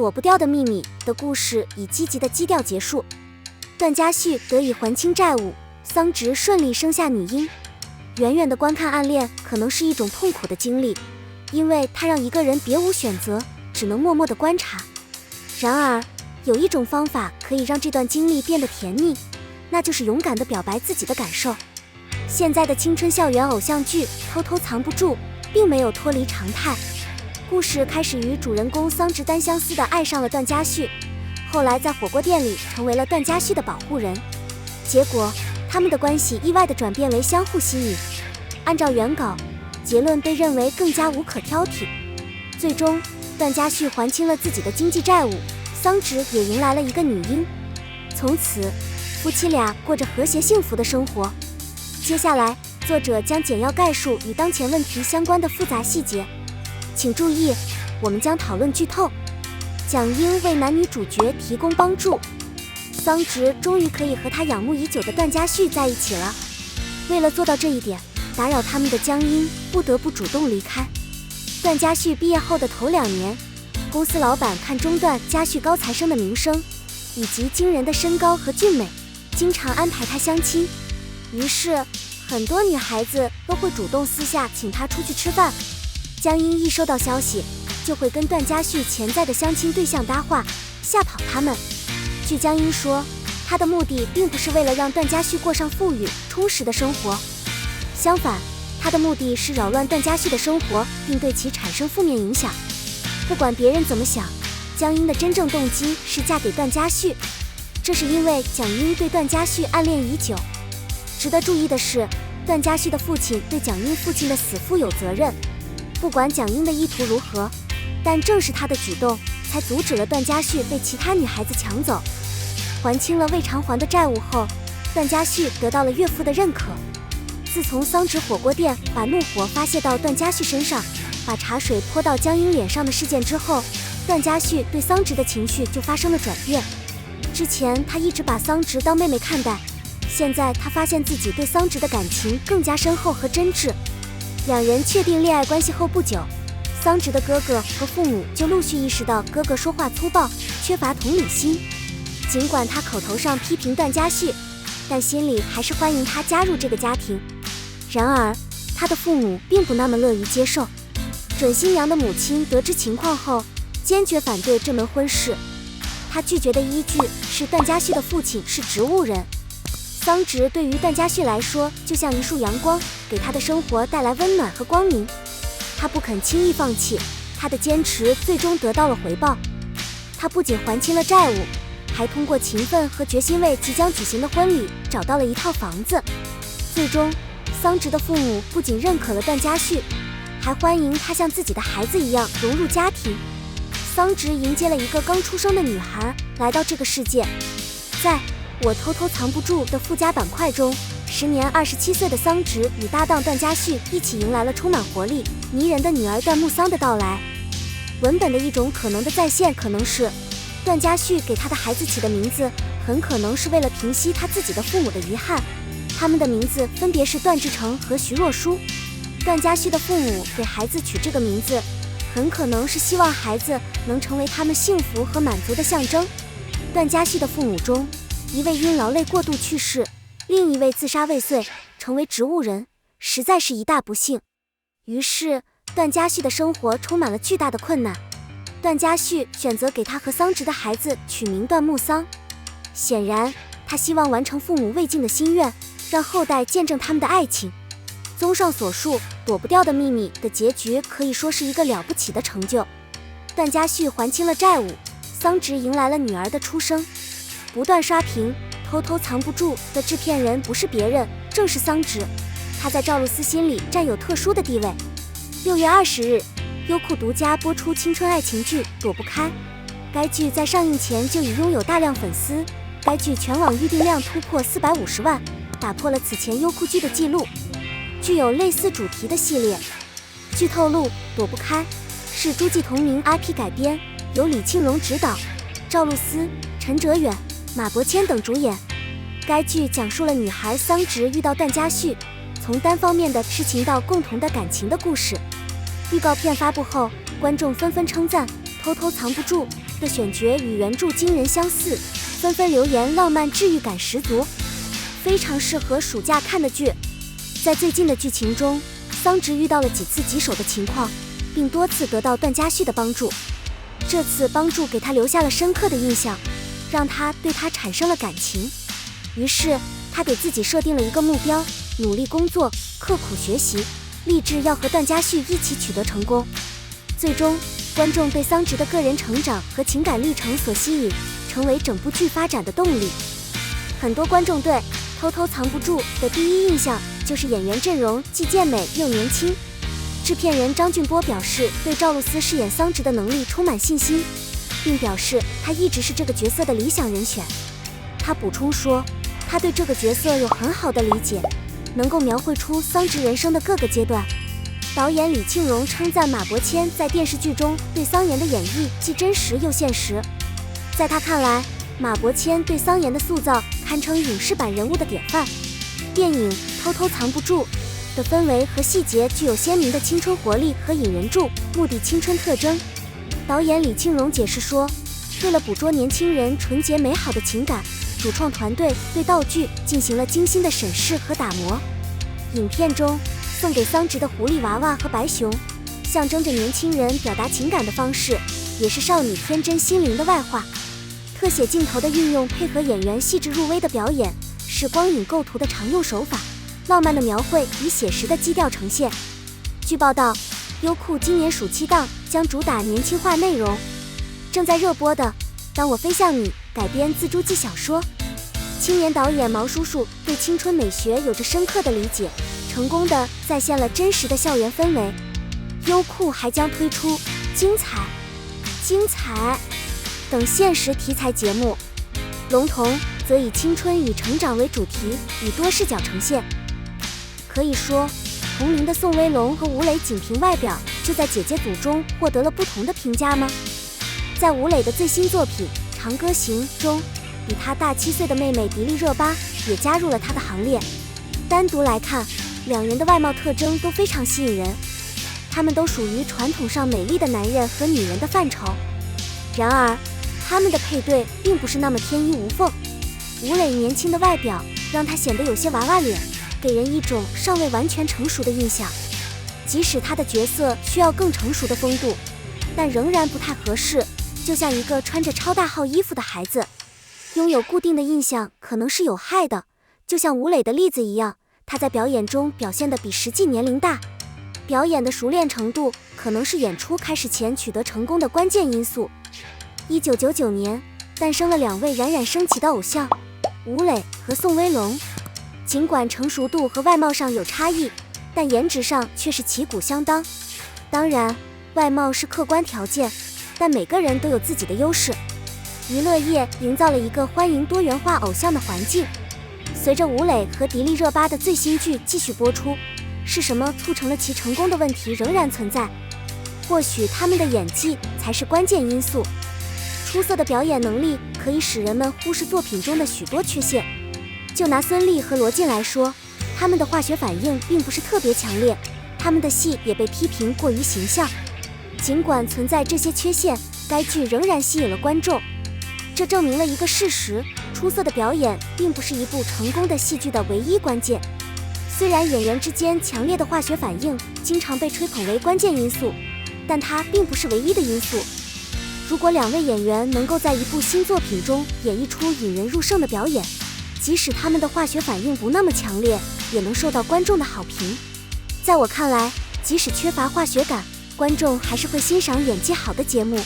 躲不掉的秘密的故事以积极的基调结束。段嘉旭得以还清债务，桑植顺利生下女婴。远远的观看暗恋可能是一种痛苦的经历，因为它让一个人别无选择，只能默默的观察。然而，有一种方法可以让这段经历变得甜蜜，那就是勇敢地表白自己的感受。现在的青春校园偶像剧《偷偷藏不住》并没有脱离常态。故事开始于主人公桑植单相思地爱上了段嘉旭，后来在火锅店里成为了段嘉旭的保护人。结果，他们的关系意外地转变为相互吸引。按照原稿，结论被认为更加无可挑剔。最终，段嘉旭还清了自己的经济债务，桑植也迎来了一个女婴。从此，夫妻俩过着和谐幸福的生活。接下来，作者将简要概述与当前问题相关的复杂细节。请注意，我们将讨论剧透。蒋英为男女主角提供帮助，桑植终于可以和他仰慕已久的段嘉旭在一起了。为了做到这一点，打扰他们的江英不得不主动离开。段嘉旭毕业后的头2年，公司老板看中段嘉旭高材生的名声，以及惊人的身高和俊美，经常安排他相亲。于是，很多女孩子都会主动私下请他出去吃饭。江英一收到消息，就会跟段嘉旭潜在的相亲对象搭话，吓跑他们。据江英说，她的目的并不是为了让段嘉旭过上富裕充实的生活，相反，她的目的是扰乱段嘉旭的生活，并对其产生负面影响。不管别人怎么想，江英的真正动机是嫁给段嘉旭，这是因为蒋英对段嘉旭暗恋已久。值得注意的是，段嘉旭的父亲对蒋英父亲的死负有责任。不管蒋英的意图如何，但正是他的举动才阻止了段嘉旭被其他女孩子抢走。还清了未偿还的债务后，段嘉旭得到了岳父的认可。自从桑植火锅店把怒火发泄到段嘉旭身上，把茶水泼到江英脸上的事件之后，段嘉旭对桑植的情绪就发生了转变。之前他一直把桑植当妹妹看待，现在他发现自己对桑植的感情更加深厚和真挚。两人确定恋爱关系后不久，桑植的哥哥和父母就陆续意识到哥哥说话粗暴，缺乏同理心。尽管他口头上批评段嘉旭，但心里还是欢迎他加入这个家庭。然而，他的父母并不那么乐于接受。准新娘的母亲得知情况后，坚决反对这门婚事。他拒绝的依据是段嘉旭的父亲是植物人。桑植对于段嘉旭来说，就像一束阳光，给他的生活带来温暖和光明。他不肯轻易放弃，他的坚持最终得到了回报。他不仅还清了债务，还通过勤奋和决心为即将举行的婚礼找到了一套房子。最终，桑植的父母不仅认可了段嘉旭，还欢迎他像自己的孩子一样融入家庭。桑植迎接了一个刚出生的女孩来到这个世界。在我偷偷藏不住的附加板块中，时年27岁的桑植与搭档段嘉旭一起迎来了充满活力、迷人的女儿段木桑的到来。文本的一种可能的再现可能是，段嘉旭给他的孩子起的名字很可能是为了平息他自己的父母的遗憾，他们的名字分别是段志成和徐若书。段嘉旭的父母给孩子取这个名字，很可能是希望孩子能成为他们幸福和满足的象征。段嘉旭的父母中，一位因劳累过度去世，另一位自杀未遂，成为植物人，实在是一大不幸。于是，段嘉旭的生活充满了巨大的困难。段嘉旭选择给他和桑植的孩子取名段木桑，显然，他希望完成父母未尽的心愿，让后代见证他们的爱情。综上所述，躲不掉的秘密的结局可以说是一个了不起的成就。段嘉旭还清了债务，桑植迎来了女儿的出生。不断刷屏，偷偷藏不住的制片人不是别人，正是桑植。他在赵露思心里占有特殊的地位。6月20日，优酷独家播出青春爱情剧《躲不开》。该剧在上映前就已拥有大量粉丝，该剧全网预订量突破450万，打破了此前优酷剧的记录。具有类似主题的系列。据透露，《躲不开》是诸暨同名 IP 改编，由李庆荣执导，赵露思、陈哲远、马伯骞等主演。该剧讲述了女孩桑植遇到段嘉旭，从单方面的痴情到共同的感情的故事。预告片发布后，观众纷纷称赞《偷偷藏不住》的选角与原著惊人相似，纷纷留言浪漫治愈感十足，非常适合暑假看的剧。在最近的剧情中，桑植遇到了几次棘手的情况，并多次得到段嘉旭的帮助。这次帮助给他留下了深刻的印象，让他对他产生了感情。于是他给自己设定了一个目标，努力工作，刻苦学习，立志要和段嘉旭一起取得成功。最终，观众被桑植的个人成长和情感历程所吸引，成为整部剧发展的动力。很多观众对《偷偷藏不住》的第一印象就是演员阵容既健美又年轻。制片人张俊波表示对赵露思饰演桑植的能力充满信心，并表示他一直是这个角色的理想人选。他补充说，他对这个角色有很好的理解，能够描绘出桑植人生的各个阶段。导演李庆荣称赞马伯骞在电视剧中对桑延的演绎既真实又现实。在他看来，马伯骞对桑延的塑造堪称影视版人物的典范。电影《偷偷藏不住》的氛围和细节具有鲜明的青春活力和引人注目的青春特征。导演李庆荣解释说，为了捕捉年轻人纯洁美好的情感，主创团队对道具进行了精心的审视和打磨。影片中送给桑植的狐狸娃娃和白熊，象征着年轻人表达情感的方式，也是少女天真心灵的外化。特写镜头的运用配合演员细致入微的表演，是光影构图的常用手法，浪漫的描绘与写实的基调呈现。据报道，优酷今年暑期档将主打年轻化内容。正在热播的《当我飞向你》改编自朱记小说，青年导演毛叔叔对青春美学有着深刻的理解，成功地再现了真实的校园氛围。优酷还将推出精彩等现实题材节目，龙童则以青春与成长为主题，以多视角呈现。可以说，同龄的宋威龙和吴磊仅凭外表就在姐姐组中获得了不同的评价吗？在吴磊的最新作品《长歌行》中，比他大7岁的妹妹迪丽热巴也加入了他的行列。单独来看，两人的外貌特征都非常吸引人，他们都属于传统上美丽的男人和女人的范畴。然而，他们的配对并不是那么天衣无缝。吴磊年轻的外表让他显得有些娃娃脸，给人一种尚未完全成熟的印象。即使他的角色需要更成熟的风度，但仍然不太合适，就像一个穿着超大号衣服的孩子。拥有固定的印象可能是有害的，就像吴磊的例子一样，他在表演中表现得比实际年龄大。表演的熟练程度可能是演出开始前取得成功的关键因素。1999年诞生了两位冉冉升起的偶像，吴磊和宋威龙。尽管成熟度和外貌上有差异，但颜值上却是旗鼓相当。当然，外貌是客观条件，但每个人都有自己的优势。娱乐业营造了一个欢迎多元化偶像的环境。随着吴磊和迪丽热巴的最新剧继续播出，是什么促成了其成功的问题仍然存在。或许他们的演技才是关键因素。出色的表演能力可以使人们忽视作品中的许多缺陷。就拿孙俪和罗晋来说，他们的化学反应并不是特别强烈，他们的戏也被批评过于形象。尽管存在这些缺陷，该剧仍然吸引了观众。这证明了一个事实：出色的表演并不是一部成功的戏剧的唯一关键。虽然演员之间强烈的化学反应经常被吹捧为关键因素，但它并不是唯一的因素。如果两位演员能够在一部新作品中演绎出引人入胜的表演，即使他们的化学反应不那么强烈，也能受到观众的好评。在我看来，即使缺乏化学感，观众还是会欣赏演技好的节目。